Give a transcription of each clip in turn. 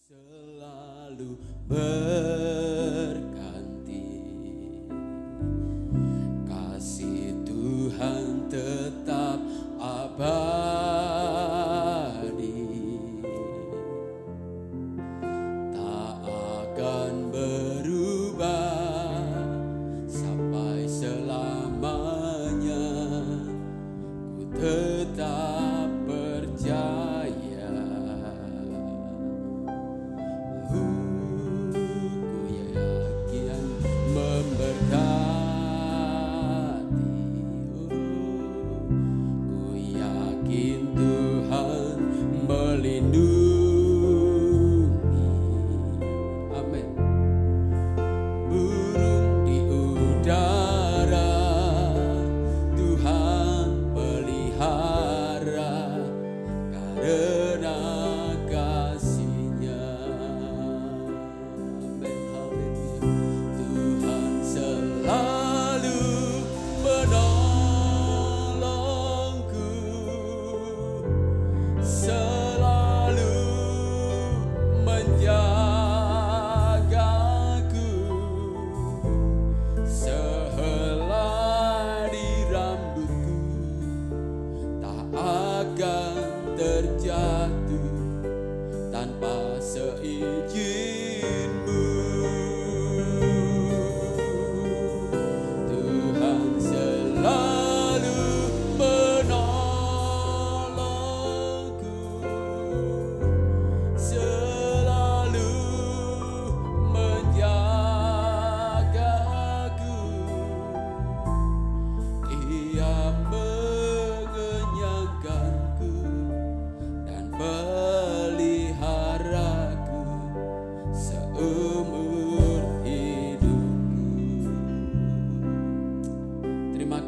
selalu berganti, kasih Tuhan tetap abadi, tak akan berubah sampai selamanya. Ku tetap percaya.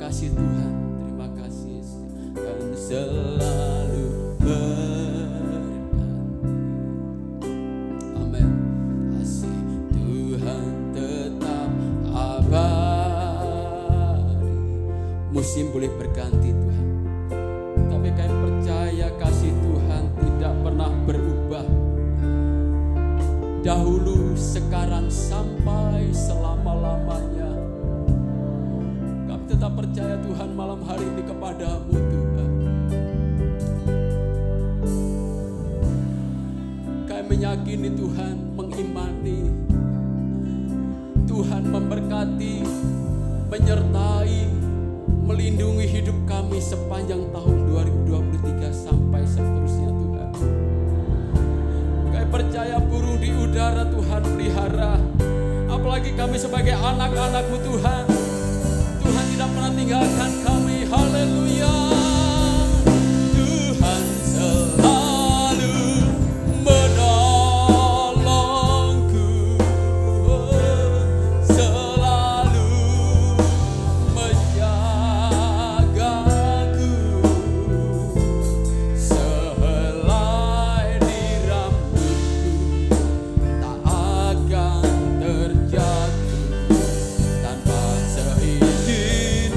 Kasih Tuhan, terima kasih dan selalu berganti. Amin. Kasih Tuhan tetap abadi. Musim boleh berganti Tuhan, tapi kami percaya kasih Tuhan tidak pernah berubah. Dahulu, sekarang, sampai selama-lamanya. Tetap percaya Tuhan malam hari ini kepadamu Tuhan. Kami meyakini Tuhan, mengimani Tuhan memberkati, menyertai, melindungi hidup kami sepanjang tahun 2023 sampai seterusnya Tuhan. Kami percaya burung di udara Tuhan pelihara, apalagi kami sebagai anak-anak-Mu Tuhan. Tuhan tidak pernah tinggalkan kami. Haleluya. Tuhan selalu menolongku, selalu menjagaku, sehelai di rambutku tak akan terjatuh tanpa seizin.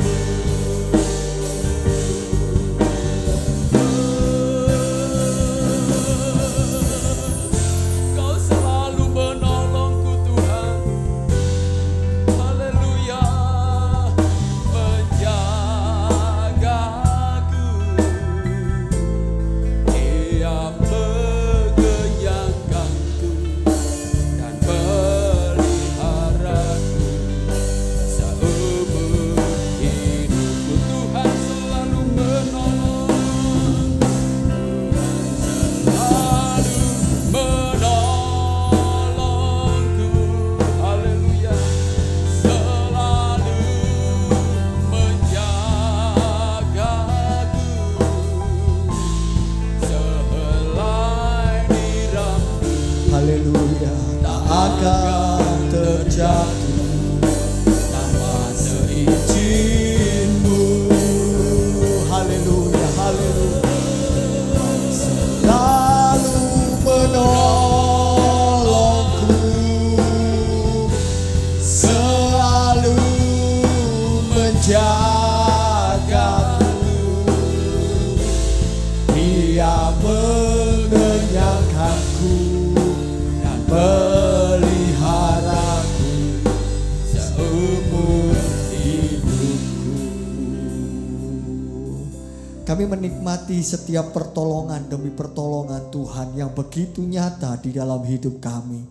Kami menikmati setiap pertolongan demi pertolongan Tuhan yang begitu nyata di dalam hidup kami.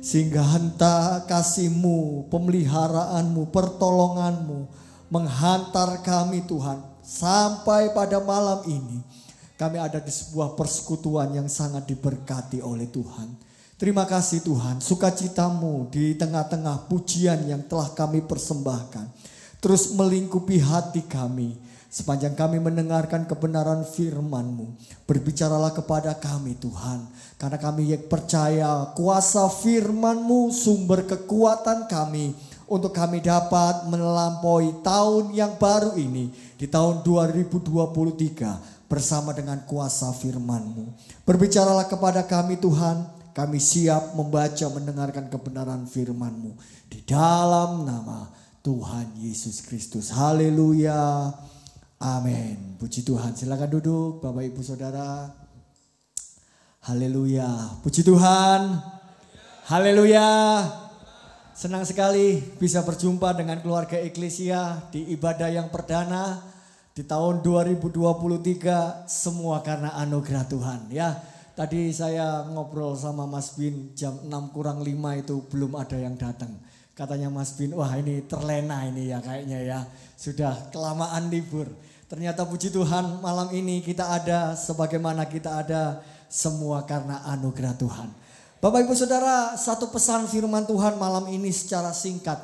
Sehingga hentak kasih-Mu, pemeliharaanmu, pertolonganmu menghantar kami Tuhan. Sampai pada malam ini kami ada di sebuah persekutuan yang sangat diberkati oleh Tuhan. Terima kasih Tuhan, sukacita-Mu di tengah-tengah pujian yang telah kami persembahkan terus melingkupi hati kami. Sepanjang kami mendengarkan kebenaran firman-Mu, berbicaralah kepada kami Tuhan. Karena kami percaya kuasa firman-Mu sumber kekuatan kami untuk kami dapat melampaui tahun yang baru ini di tahun 2023 bersama dengan kuasa firman-Mu. Berbicaralah kepada kami Tuhan, kami siap membaca mendengarkan kebenaran firman-Mu di dalam nama Tuhan Yesus Kristus. Haleluya. Amin. Puji Tuhan. Silakan duduk Bapak Ibu Saudara. Haleluya. Puji Tuhan. Haleluya. Senang sekali bisa berjumpa dengan keluarga Eklesia di ibadah yang perdana di tahun 2023. Semua karena anugerah Tuhan ya. Tadi saya ngobrol sama Mas Bin jam 6:05 itu belum ada yang datang. Katanya Mas Bin, wah ini terlena ini ya kayaknya ya. Sudah kelamaan libur. Ternyata puji Tuhan malam ini kita ada sebagaimana kita ada semua karena anugerah Tuhan. Bapak Ibu Saudara, satu pesan firman Tuhan malam ini secara singkat.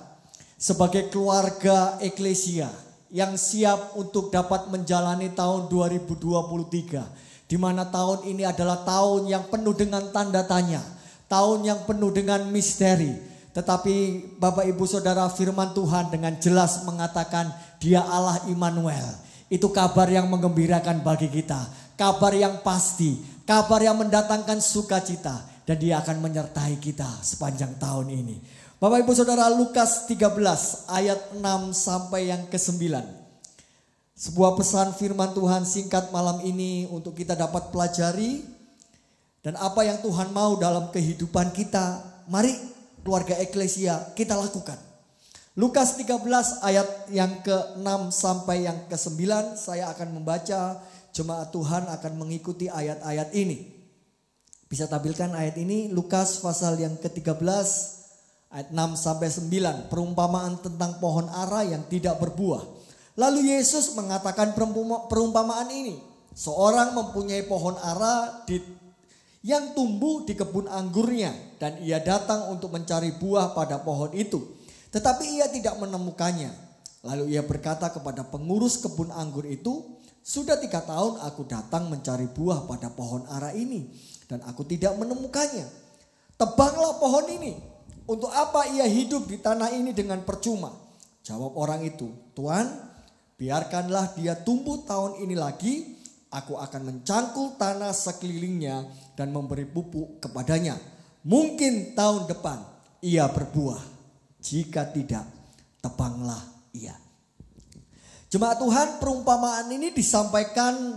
Sebagai keluarga Eklesia yang siap untuk dapat menjalani tahun 2023. Di mana tahun ini adalah tahun yang penuh dengan tanda tanya. Tahun yang penuh dengan misteri. Tetapi Bapak Ibu Saudara, firman Tuhan dengan jelas mengatakan Dia Allah Immanuel. Itu kabar yang menggembirakan bagi kita. Kabar yang pasti. Kabar yang mendatangkan sukacita. Dan Dia akan menyertai kita sepanjang tahun ini. Bapak Ibu Saudara, Lukas 13 ayat 6 sampai yang ke-9. Sebuah pesan firman Tuhan singkat malam ini untuk kita dapat pelajari. Dan apa yang Tuhan mau dalam kehidupan kita. Mari keluarga Eklesia kita lakukan. Lukas 13 ayat yang ke-6 sampai yang ke-9 saya akan membaca, jemaat Tuhan akan mengikuti ayat-ayat ini. Bisa tampilkan ayat ini, Lukas pasal yang ke-13 ayat 6 sampai 9, perumpamaan tentang pohon ara yang tidak berbuah. Lalu Yesus mengatakan perumpamaan ini. Seorang mempunyai pohon ara yang tumbuh di kebun anggurnya dan ia datang untuk mencari buah pada pohon itu. Tetapi ia tidak menemukannya. Lalu ia berkata kepada pengurus kebun anggur itu, sudah 3 tahun aku datang mencari buah pada pohon ara ini dan aku tidak menemukannya. Tebanglah pohon ini. Untuk apa ia hidup di tanah ini dengan percuma? Jawab orang itu, Tuhan, biarkanlah dia tumbuh tahun ini lagi. Aku akan mencangkul tanah sekelilingnya dan memberi pupuk kepadanya. Mungkin tahun depan ia berbuah. Jika tidak, tebanglah ia. Jemaat Tuhan, perumpamaan ini disampaikan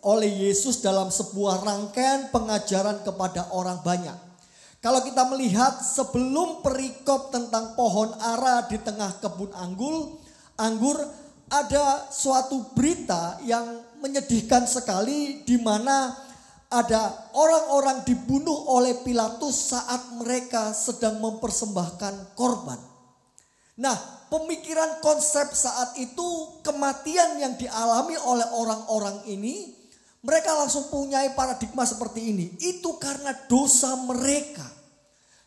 oleh Yesus dalam sebuah rangkaian pengajaran kepada orang banyak. Kalau kita melihat sebelum perikop tentang pohon ara di tengah kebun anggur, ada suatu berita yang menyedihkan sekali di mana ada orang-orang dibunuh oleh Pilatus saat mereka sedang mempersembahkan korban. Nah, pemikiran konsep saat itu kematian yang dialami oleh orang-orang ini, mereka langsung punya paradigma seperti ini. Itu karena dosa mereka.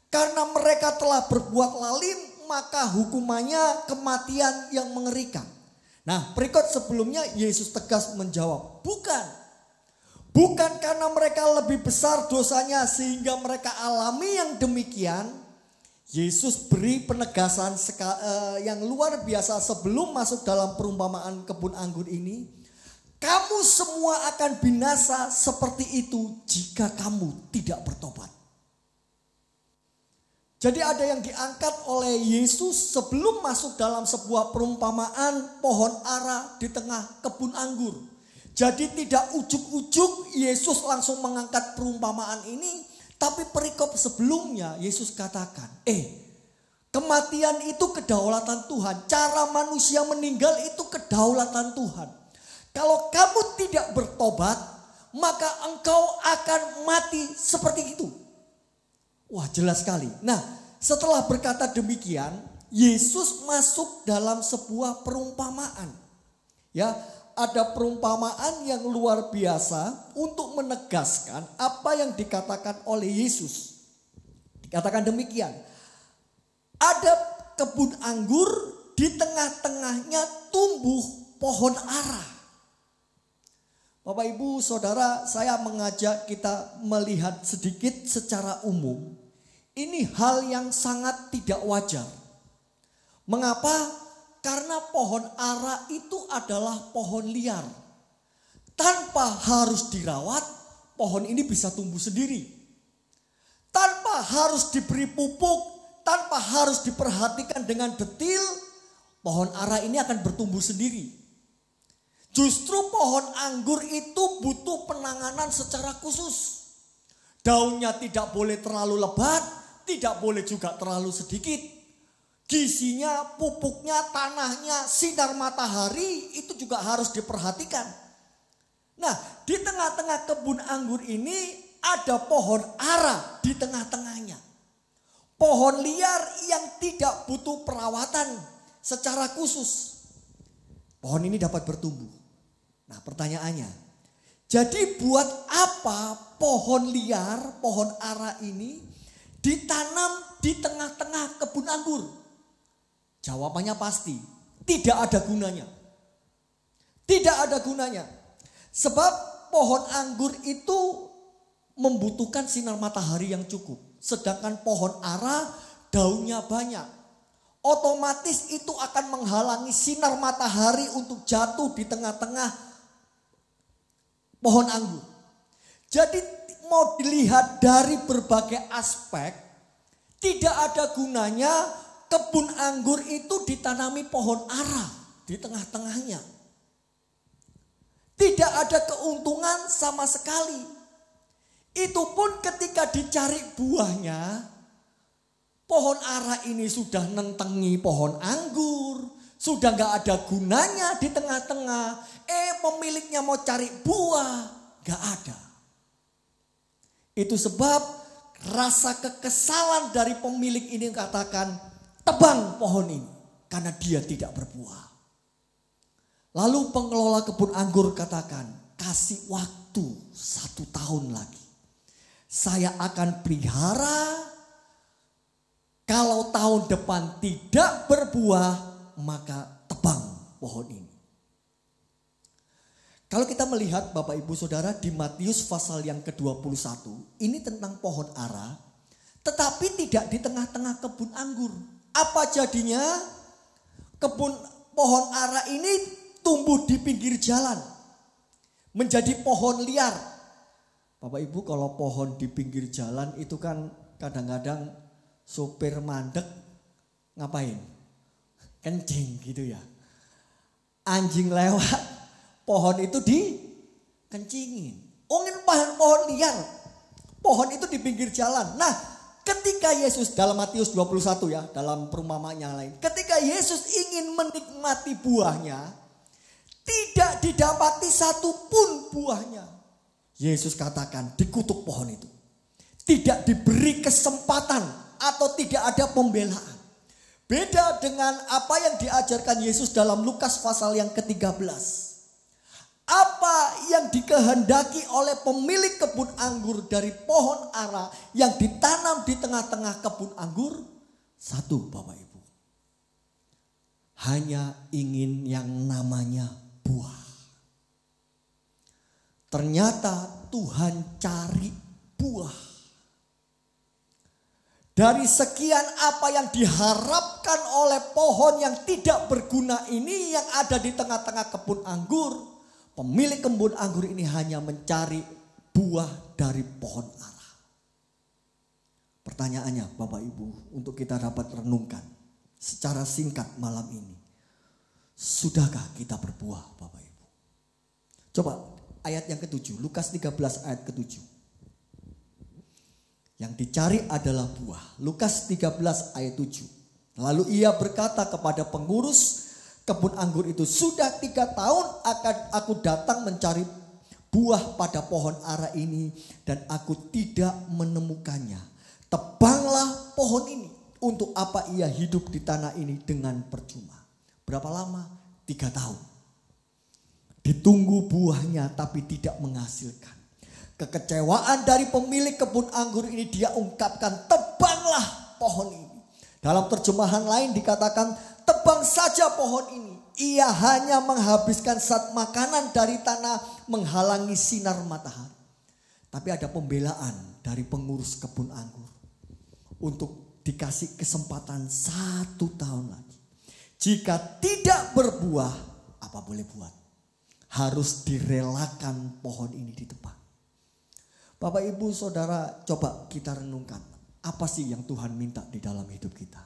Karena mereka telah berbuat lalim, maka hukumannya kematian yang mengerikan. Nah, berikut sebelumnya Yesus tegas menjawab, Bukan karena mereka lebih besar dosanya sehingga mereka alami yang demikian. Yesus beri penegasan yang luar biasa sebelum masuk dalam perumpamaan kebun anggur ini. Kamu semua akan binasa seperti itu jika kamu tidak bertobat. Jadi ada yang diangkat oleh Yesus sebelum masuk dalam sebuah perumpamaan pohon ara di tengah kebun anggur. Jadi tidak ujuk-ujuk Yesus langsung mengangkat perumpamaan ini. Tapi perikop sebelumnya Yesus katakan, kematian itu kedaulatan Tuhan. Cara manusia meninggal itu kedaulatan Tuhan. Kalau kamu tidak bertobat, maka engkau akan mati seperti itu. Wah, jelas sekali. Nah, setelah berkata demikian, Yesus masuk dalam sebuah perumpamaan. Ya, ada perumpamaan yang luar biasa untuk menegaskan apa yang dikatakan oleh Yesus. Dikatakan demikian. Ada kebun anggur, di tengah-tengahnya tumbuh pohon ara. Bapak Ibu Saudara, saya mengajak kita melihat sedikit secara umum. Ini hal yang sangat tidak wajar. Mengapa? Karena pohon ara itu adalah pohon liar. Tanpa harus dirawat, pohon ini bisa tumbuh sendiri. Tanpa harus diberi pupuk, tanpa harus diperhatikan dengan detil, pohon ara ini akan bertumbuh sendiri. Justru pohon anggur itu butuh penanganan secara khusus. Daunnya tidak boleh terlalu lebat, tidak boleh juga terlalu sedikit. Gizinya, pupuknya, tanahnya, sinar matahari itu juga harus diperhatikan. Nah, di tengah-tengah kebun anggur ini ada pohon ara di tengah-tengahnya. Pohon liar yang tidak butuh perawatan secara khusus. Pohon ini dapat bertumbuh. Nah, pertanyaannya, jadi buat apa pohon liar, pohon ara ini ditanam di tengah-tengah kebun anggur? Jawabannya pasti, tidak ada gunanya. Tidak ada gunanya. Sebab pohon anggur itu membutuhkan sinar matahari yang cukup. Sedangkan pohon ara daunnya banyak. Otomatis itu akan menghalangi sinar matahari untuk jatuh di tengah-tengah pohon anggur. Jadi mau dilihat dari berbagai aspek, tidak ada gunanya kebun anggur itu ditanami pohon ara di tengah-tengahnya. Tidak ada keuntungan sama sekali. Itu pun ketika dicari buahnya, pohon ara ini sudah nentengi pohon anggur, sudah gak ada gunanya di tengah-tengah. Pemiliknya mau cari buah, gak ada. Itu sebab rasa kekesalan dari pemilik ini katakan, tebang pohon ini karena dia tidak berbuah. Lalu pengelola kebun anggur katakan, kasih waktu 1 tahun lagi. Saya akan pelihara, kalau tahun depan tidak berbuah, maka tebang pohon ini. Kalau kita melihat Bapak Ibu Saudara di Matius pasal yang ke-21, ini tentang pohon ara, tetapi tidak di tengah-tengah kebun anggur. Apa jadinya? Pohon ara ini tumbuh di pinggir jalan, menjadi pohon liar. Bapak Ibu, kalau pohon di pinggir jalan itu kan kadang-kadang sopir mandek ngapain? Kencing gitu ya. Anjing lewat, pohon itu dikencingin. Pohon liar. Pohon itu di pinggir jalan. Nah, ketika Yesus dalam Matius 21 ya, dalam perumpamaan yang lain. Ketika Yesus ingin menikmati buahnya, tidak didapati satupun buahnya. Yesus katakan dikutuk pohon itu. Tidak diberi kesempatan atau tidak ada pembelaan. Beda dengan apa yang diajarkan Yesus dalam Lukas pasal yang ke-13. Apa yang dikehendaki oleh pemilik kebun anggur dari pohon ara yang ditanam di tengah-tengah kebun anggur? Satu, Bapak Ibu. Hanya ingin yang namanya buah. Ternyata Tuhan cari buah. Dari sekian apa yang diharapkan oleh pohon yang tidak berguna ini yang ada di tengah-tengah kebun anggur, pemilik kebun anggur ini hanya mencari buah dari pohon ara. Pertanyaannya Bapak Ibu, untuk kita dapat renungkan secara singkat malam ini. Sudahkah kita berbuah Bapak Ibu? Coba ayat yang ke-7, Lukas 13 ayat ke-7. Yang dicari adalah buah. Lukas 13 ayat 7. Lalu ia berkata kepada pengurus kebun anggur itu. Sudah 3 tahun akan aku datang mencari buah pada pohon ara ini dan aku tidak menemukannya. Tebanglah pohon ini. Untuk apa ia hidup di tanah ini dengan percuma? Berapa lama? 3 tahun. Ditunggu buahnya tapi tidak menghasilkan. Kekecewaan dari pemilik kebun anggur ini dia ungkapkan, tebanglah pohon ini. Dalam terjemahan lain dikatakan, tebang saja pohon ini. Ia hanya menghabiskan zat makanan dari tanah, menghalangi sinar matahari. Tapi ada pembelaan dari pengurus kebun anggur untuk dikasih kesempatan 1 tahun lagi. Jika tidak berbuah, apa boleh buat? Harus direlakan pohon ini ditebang. Bapak Ibu Saudara, coba kita renungkan. Apa sih yang Tuhan minta di dalam hidup kita?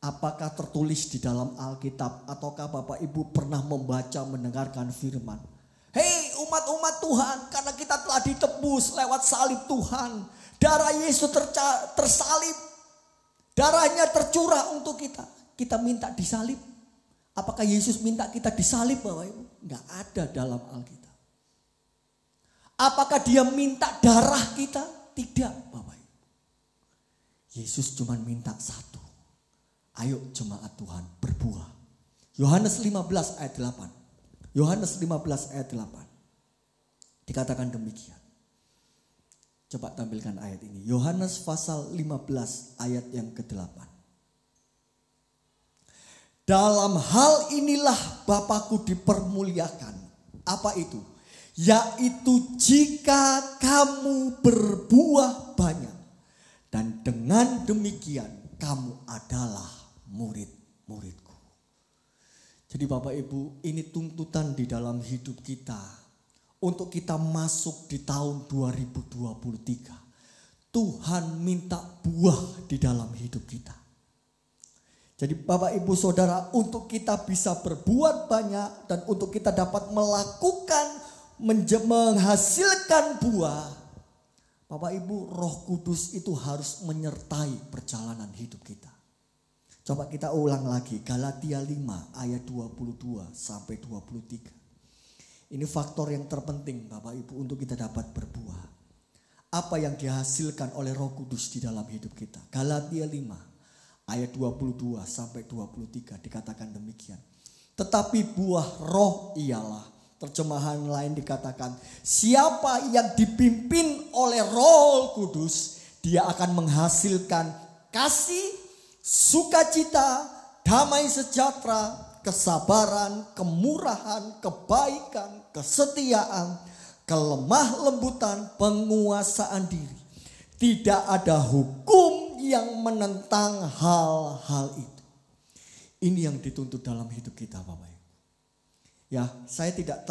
Apakah tertulis di dalam Alkitab? Ataukah Bapak Ibu pernah membaca, mendengarkan firman? Hei umat-umat Tuhan, karena kita telah ditebus lewat salib Tuhan. Darah Yesus tersalib. Darahnya tercurah untuk kita. Kita minta disalib. Apakah Yesus minta kita disalib Bapak Ibu? Enggak ada dalam Alkitab. Apakah dia minta darah kita? Tidak Bapak Ibu. Yesus cuma minta satu. Ayo jemaat Tuhan berbuah. Yohanes 15 ayat 8. Yohanes 15 ayat 8. Dikatakan demikian. Coba tampilkan ayat ini. Yohanes pasal 15 ayat yang ke-8. Dalam hal inilah Bapakku dipermuliakan. Apa itu? Yaitu jika kamu berbuah banyak. Dan dengan demikian kamu adalah murid-muridku. Jadi Bapak Ibu, ini tuntutan di dalam hidup kita. Untuk kita masuk di tahun 2023. Tuhan minta buah di dalam hidup kita. Jadi Bapak Ibu Saudara, untuk kita bisa berbuat banyak dan untuk kita dapat melakukan, menghasilkan buah. Bapak Ibu, Roh Kudus itu harus menyertai perjalanan hidup kita. Coba kita ulang lagi, Galatia 5 ayat 22 sampai 23. Ini faktor yang terpenting Bapak Ibu untuk kita dapat berbuah. Apa yang dihasilkan oleh Roh Kudus di dalam hidup kita. Galatia 5 ayat 22 sampai 23 dikatakan demikian. Tetapi buah roh ialah, terjemahan lain dikatakan, siapa yang dipimpin oleh Roh Kudus, dia akan menghasilkan kasih, sukacita, damai sejahtera, kesabaran, kemurahan, kebaikan, kesetiaan, kelemah lembutan, penguasaan diri. Tidak ada hukum yang menentang hal-hal itu. Ini yang dituntut dalam hidup kita Bapak Ibu. Ya, saya tidak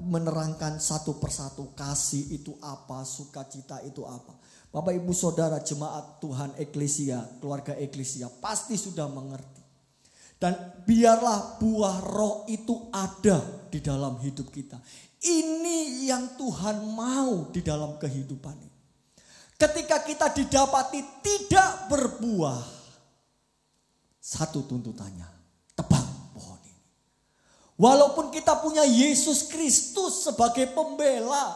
menerangkan satu persatu kasih itu apa, sukacita itu apa. Bapak Ibu Saudara jemaat Tuhan Eklesia, keluarga Eklesia pasti sudah mengerti. Dan biarlah buah roh itu ada di dalam hidup kita. Ini yang Tuhan mau di dalam kehidupan ini. Ketika kita didapati tidak berbuah, satu tuntutannya, tebang pohon ini. Walaupun kita punya Yesus Kristus sebagai pembela,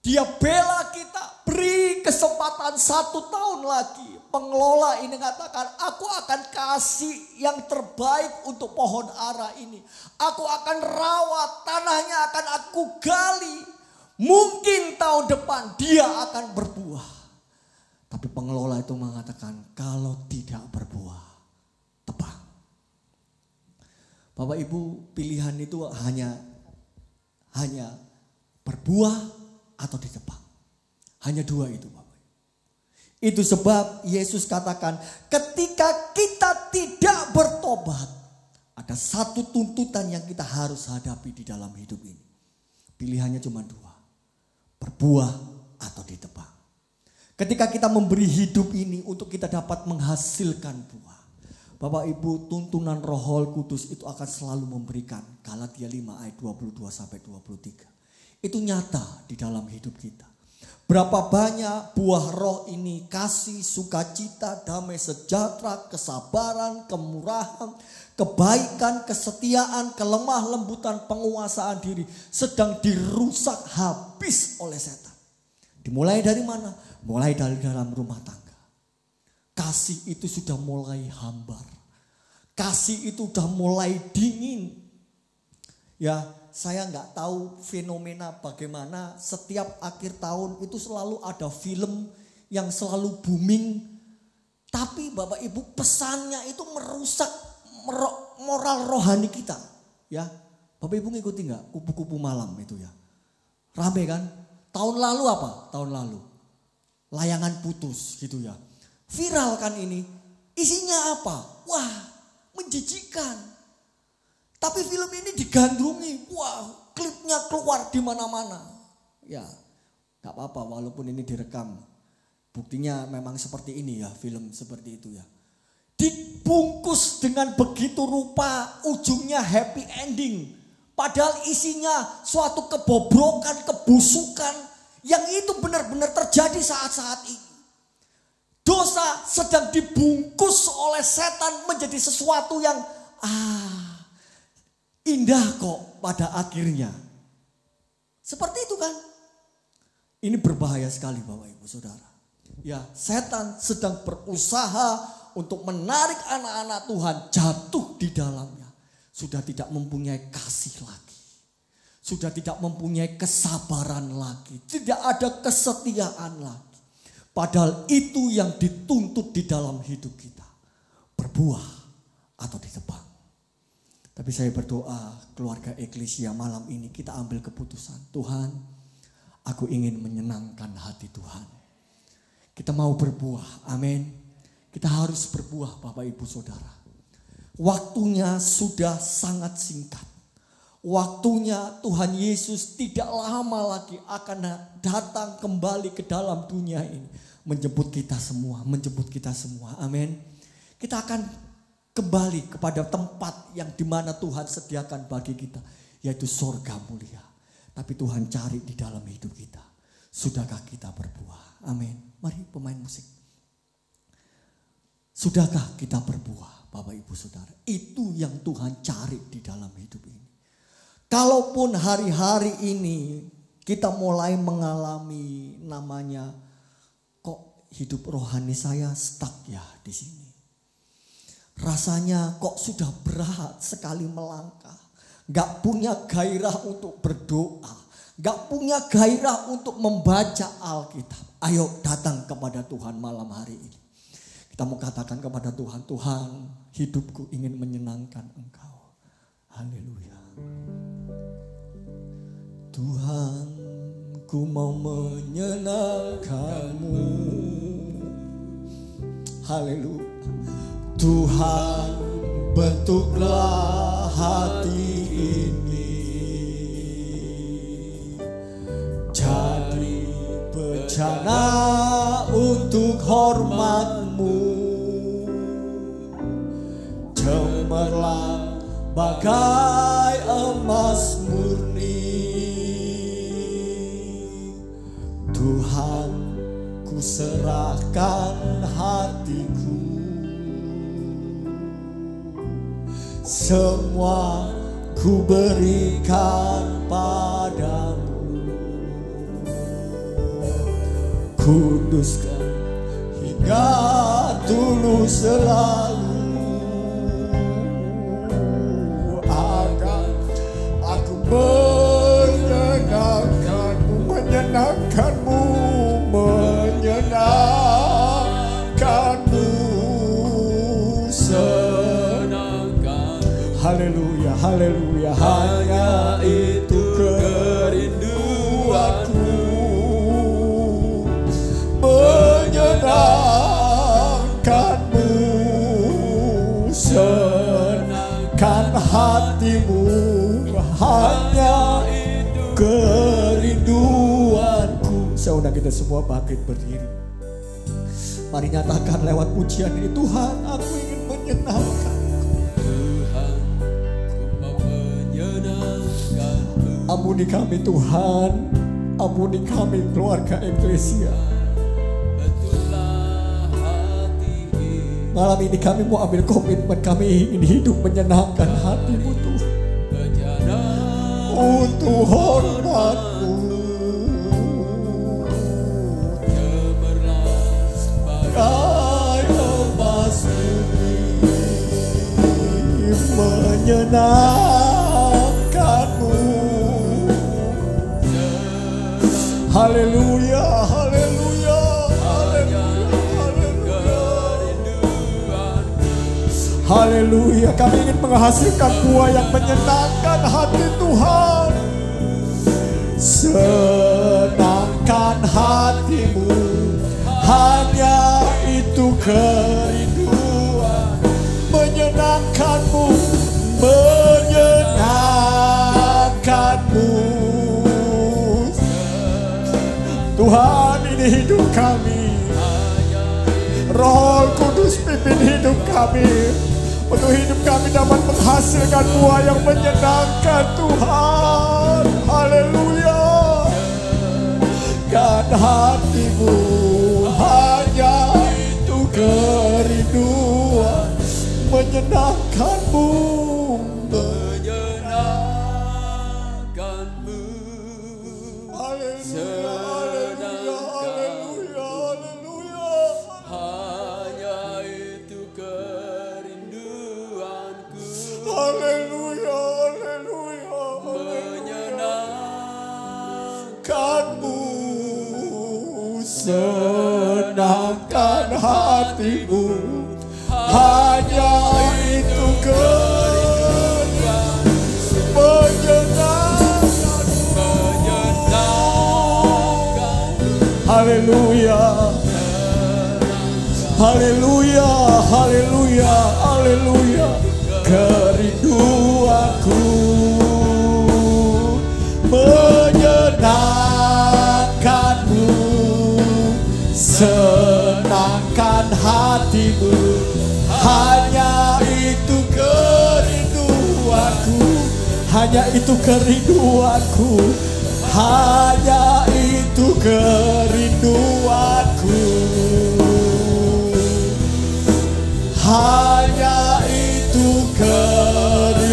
dia bela kita, beri kesempatan 1 tahun lagi. Pengelola ini katakan, aku akan kasih yang terbaik untuk pohon ara ini. Aku akan rawat, tanahnya akan aku gali. Mungkin tahun depan dia akan berbuah. Tapi pengelola itu mengatakan, kalau tidak berbuah, tebang. Bapak Ibu, pilihan itu hanya berbuah atau ditebang. Hanya 2 itu Bapak. Itu sebab Yesus katakan, ketika kita tidak bertobat, ada satu tuntutan yang kita harus hadapi di dalam hidup ini. Pilihannya cuma 2. Berbuah atau ditebang. Ketika kita memberi hidup ini untuk kita dapat menghasilkan buah. Bapak Ibu, tuntunan Roh Kudus itu akan selalu memberikan. Galatia 5 ayat 22 sampai 23. Itu nyata di dalam hidup kita. Berapa banyak buah roh ini, kasih, sukacita, damai sejahtera, kesabaran, kemurahan, kebaikan, kesetiaan, kelemah lembutan, penguasaan diri sedang dirusak habis oleh setan. Dimulai dari mana? Mulai dari dalam rumah tangga. Kasih itu sudah mulai hambar. Kasih itu sudah mulai dingin. Ya, saya nggak tahu fenomena bagaimana setiap akhir tahun itu selalu ada film yang selalu booming. Tapi Bapak Ibu, pesannya itu merusak moral rohani kita. Ya, Bapak Ibu ngikuti nggak kupu-kupu malam itu ya? Rame kan? Tahun lalu apa? Tahun lalu layangan putus gitu ya. Viral kan ini. Isinya apa? Wah, menjijikan. Tapi film ini digandrungi, wah klipnya keluar di mana-mana. Ya, gak apa-apa walaupun ini direkam. Buktinya memang seperti ini ya, film seperti itu ya. Dibungkus dengan begitu rupa, ujungnya happy ending. Padahal isinya suatu kebobrokan, kebusukan yang itu benar-benar terjadi saat-saat ini. Dosa sedang dibungkus oleh setan menjadi sesuatu yang indah kok pada akhirnya. Seperti itu kan. Ini berbahaya sekali Bapak Ibu Saudara. Ya, setan sedang berusaha untuk menarik anak-anak Tuhan jatuh di dalamnya. Sudah tidak mempunyai kasih lagi. Sudah tidak mempunyai kesabaran lagi. Tidak ada kesetiaan lagi. Padahal itu yang dituntut di dalam hidup kita. Berbuah atau ditebang. Tapi saya berdoa keluarga Eklesia malam ini kita ambil keputusan. Tuhan, aku ingin menyenangkan hati Tuhan. Kita mau berbuah, amin. Kita harus berbuah Bapak Ibu Saudara. Waktunya sudah sangat singkat. Waktunya Tuhan Yesus tidak lama lagi akan datang kembali ke dalam dunia ini. Menjemput kita semua, amin. Kita akan kembali kepada tempat yang dimana Tuhan sediakan bagi kita. Yaitu surga mulia. Tapi Tuhan cari di dalam hidup kita. Sudahkah kita berbuah? Amin. Mari pemain musik. Sudahkah kita berbuah Bapak Ibu Saudara? Itu yang Tuhan cari di dalam hidup ini. Kalaupun hari-hari ini kita mulai mengalami namanya kok hidup rohani saya stuck ya di sini. Rasanya kok sudah berat sekali melangkah. Gak punya gairah untuk berdoa. Gak punya gairah untuk membaca Alkitab. Ayo datang kepada Tuhan malam hari ini. Kita mau katakan kepada Tuhan, Tuhan hidupku ingin menyenangkan Engkau. Haleluya. Tuhan ku mau menyenangkan-Mu. Haleluya. Tuhan bentuklah hati ini jadi bencana untuk hormat-Mu. Cemerlang bagai emas murni. Tuhan ku serahkan hatiku. Semua ku berikan padamu. Kuduskan hingga tulus selalu. Agar aku menyenangkanmu, menyenangkanmu, menyenangkanmu. Haleluya, haleluya, hanya itu kerinduanku. Menyenangkanmu, senangkan hatimu. Hanya itu kerinduanku. Saya undang kita semua bangkit berdiri. Mari nyatakan lewat pujian ini, Tuhan aku ingin menyenangkan. Ampuni kami Tuhan, Ampuni kami keluarga Eklesia. Malam ini kami mau ambil komitmen, kami ingin hidup menyenangkan hati-Mu Tuhan. Untuk hormat-Mu, kaya pasti menyenangkan-Mu. Haleluya, haleluya, haleluya, haleluya. Haleluya, kami ingin menghasilkan buah yang menyenangkan hati Tuhan. Senangkan hati-Mu, hanya itu kerinduan. Menyenangkan-Mu, menyenangkan-Mu. Tuhan, ini hidup kami. Roh Kudus pimpin hidup kami, untuk hidup kami dapat menghasilkan buah yang menyenangkan Tuhan. Haleluya. Kan hati-Mu, hanya itu kerinduan. Menyenangkan-Mu, menyenangkan-Mu. haleluya, haleluya, haleluya, haleluya. Hanya itu kerinduanku. Haleluya, haleluya, Menyenangkan-Mu, senangkan hati-Mu, hanya itu kerinduan. Menyenangkan. Haleluya, haleluya, haleluya, haleluya. Kerinduanku menyenangkan-Mu, senangkan hati-Mu, hanya itu kerinduanku, hanya itu kerinduanku, hanya itu kerinduanku, hanya itu kerinduan.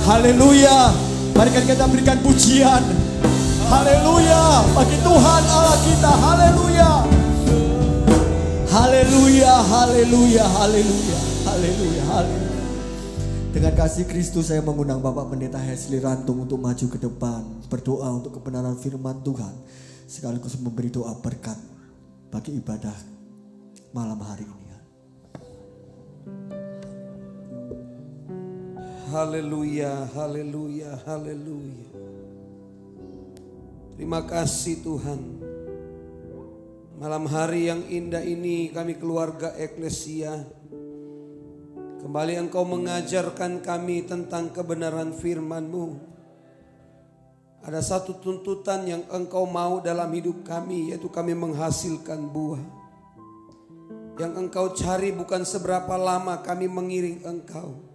Haleluya, mari kita berikan pujian. Haleluya bagi Tuhan Allah kita. Haleluya, haleluya, haleluya, haleluya, haleluya, haleluya. Dengan kasih Kristus saya mengundang Bapak Pendeta Hesli Rantung untuk maju ke depan, berdoa untuk kebenaran firman Tuhan, sekaligus memberi doa berkat bagi ibadah malam hari ini. Haleluya, haleluya, haleluya. Terima kasih Tuhan. Malam hari yang indah ini kami keluarga Eklesia, kembali Engkau mengajarkan kami tentang kebenaran firman-Mu. Ada satu tuntutan yang Engkau mau dalam hidup kami, yaitu kami menghasilkan buah. Yang Engkau cari bukan seberapa lama kami mengiring Engkau,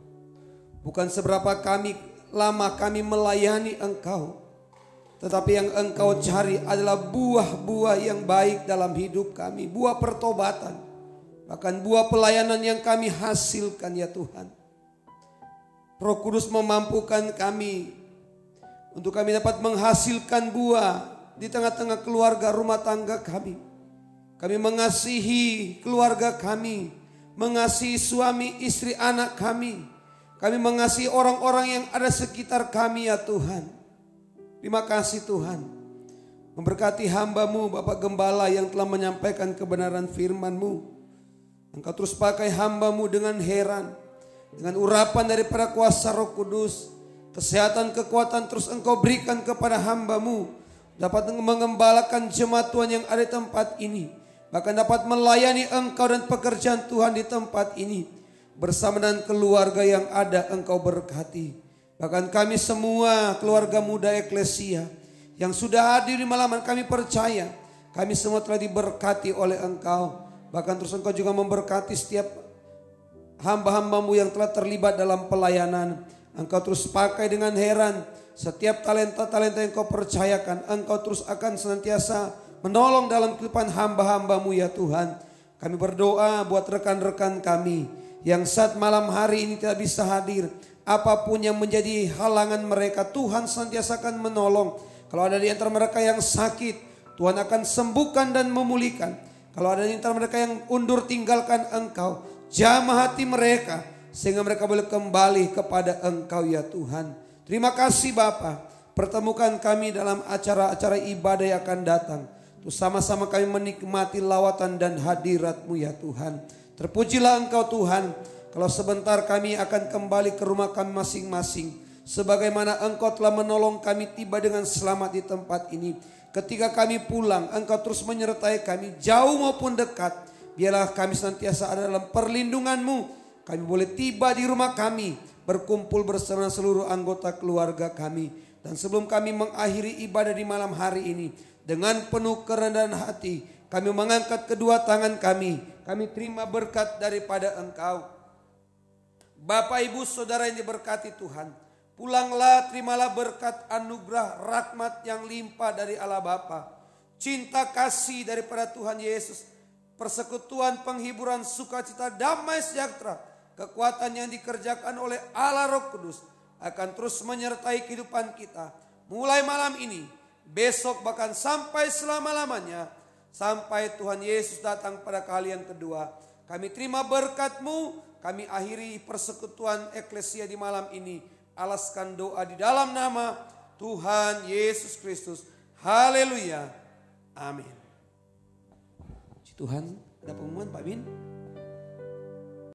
bukan seberapa lama kami melayani Engkau, tetapi yang Engkau cari adalah buah-buah yang baik dalam hidup kami, buah pertobatan, bahkan buah pelayanan yang kami hasilkan ya Tuhan. Roh Kudus memampukan kami untuk kami dapat menghasilkan buah di tengah-tengah keluarga rumah tangga kami. Kami mengasihi keluarga kami, mengasihi suami, istri, anak kami. Kami mengasihi orang-orang yang ada sekitar kami ya Tuhan. Terima kasih Tuhan. Memberkati hamba-Mu Bapak Gembala yang telah menyampaikan kebenaran firman-Mu. Engkau terus pakai hamba-Mu dengan heran, dengan urapan daripada kuasa Roh Kudus. Kesehatan, kekuatan terus Engkau berikan kepada hamba-Mu, dapat mengembalakan jemaat Tuhan yang ada di tempat ini, bahkan dapat melayani Engkau dan pekerjaan Tuhan di tempat ini. Bersama dengan keluarga yang ada Engkau berkati. Bahkan kami semua keluarga muda Eklesia yang sudah hadir di malam kami percaya kami semua telah diberkati oleh Engkau. Bahkan terus Engkau juga memberkati setiap hamba-hamba-Mu yang telah terlibat dalam pelayanan. Engkau terus pakai dengan heran setiap talenta-talenta yang Kau percayakan, Engkau terus akan senantiasa menolong dalam kehidupan hamba-hamba-Mu ya Tuhan. Kami berdoa buat rekan-rekan kami yang saat malam hari ini tidak bisa hadir. Apapun yang menjadi halangan mereka, Tuhan senantiasa akan menolong. Kalau ada di antara mereka yang sakit, Tuhan akan sembuhkan dan memulihkan. Kalau ada di antara mereka yang undur, tinggalkan Engkau. Jamah hati mereka sehingga mereka boleh kembali kepada Engkau ya Tuhan. Terima kasih Bapa, pertemukan kami dalam acara-acara ibadah yang akan datang. Terus sama-sama kami menikmati lawatan dan hadirat-Mu ya Tuhan. Terpujilah Engkau Tuhan. Kalau sebentar kami akan kembali ke rumah kami masing-masing. Sebagaimana Engkau telah menolong kami tiba dengan selamat di tempat ini. Ketika kami pulang, Engkau terus menyertai kami jauh maupun dekat. Biarlah kami senantiasa ada dalam perlindungan-Mu. Kami boleh tiba di rumah kami, berkumpul bersama seluruh anggota keluarga kami. Dan sebelum kami mengakhiri ibadah di malam hari ini, dengan penuh kerendahan hati, kami mengangkat kedua tangan kami. Kami terima berkat daripada Engkau. Bapak Ibu Saudara yang diberkati Tuhan, pulanglah, terimalah berkat anugerah rahmat yang limpah dari Allah Bapa, cinta kasih daripada Tuhan Yesus, persekutuan, penghiburan, sukacita, damai sejahtera, kekuatan yang dikerjakan oleh Allah Roh Kudus akan terus menyertai kehidupan kita. Mulai malam ini, besok bahkan sampai selama-lamanya, sampai Tuhan Yesus datang pada kali yang kedua. Kami terima berkat-Mu, kami akhiri persekutuan eklesia di malam ini. Alaskan doa di dalam nama Tuhan Yesus Kristus. Haleluya. Amin. Tuhan, ada pengumuman Pak Bin?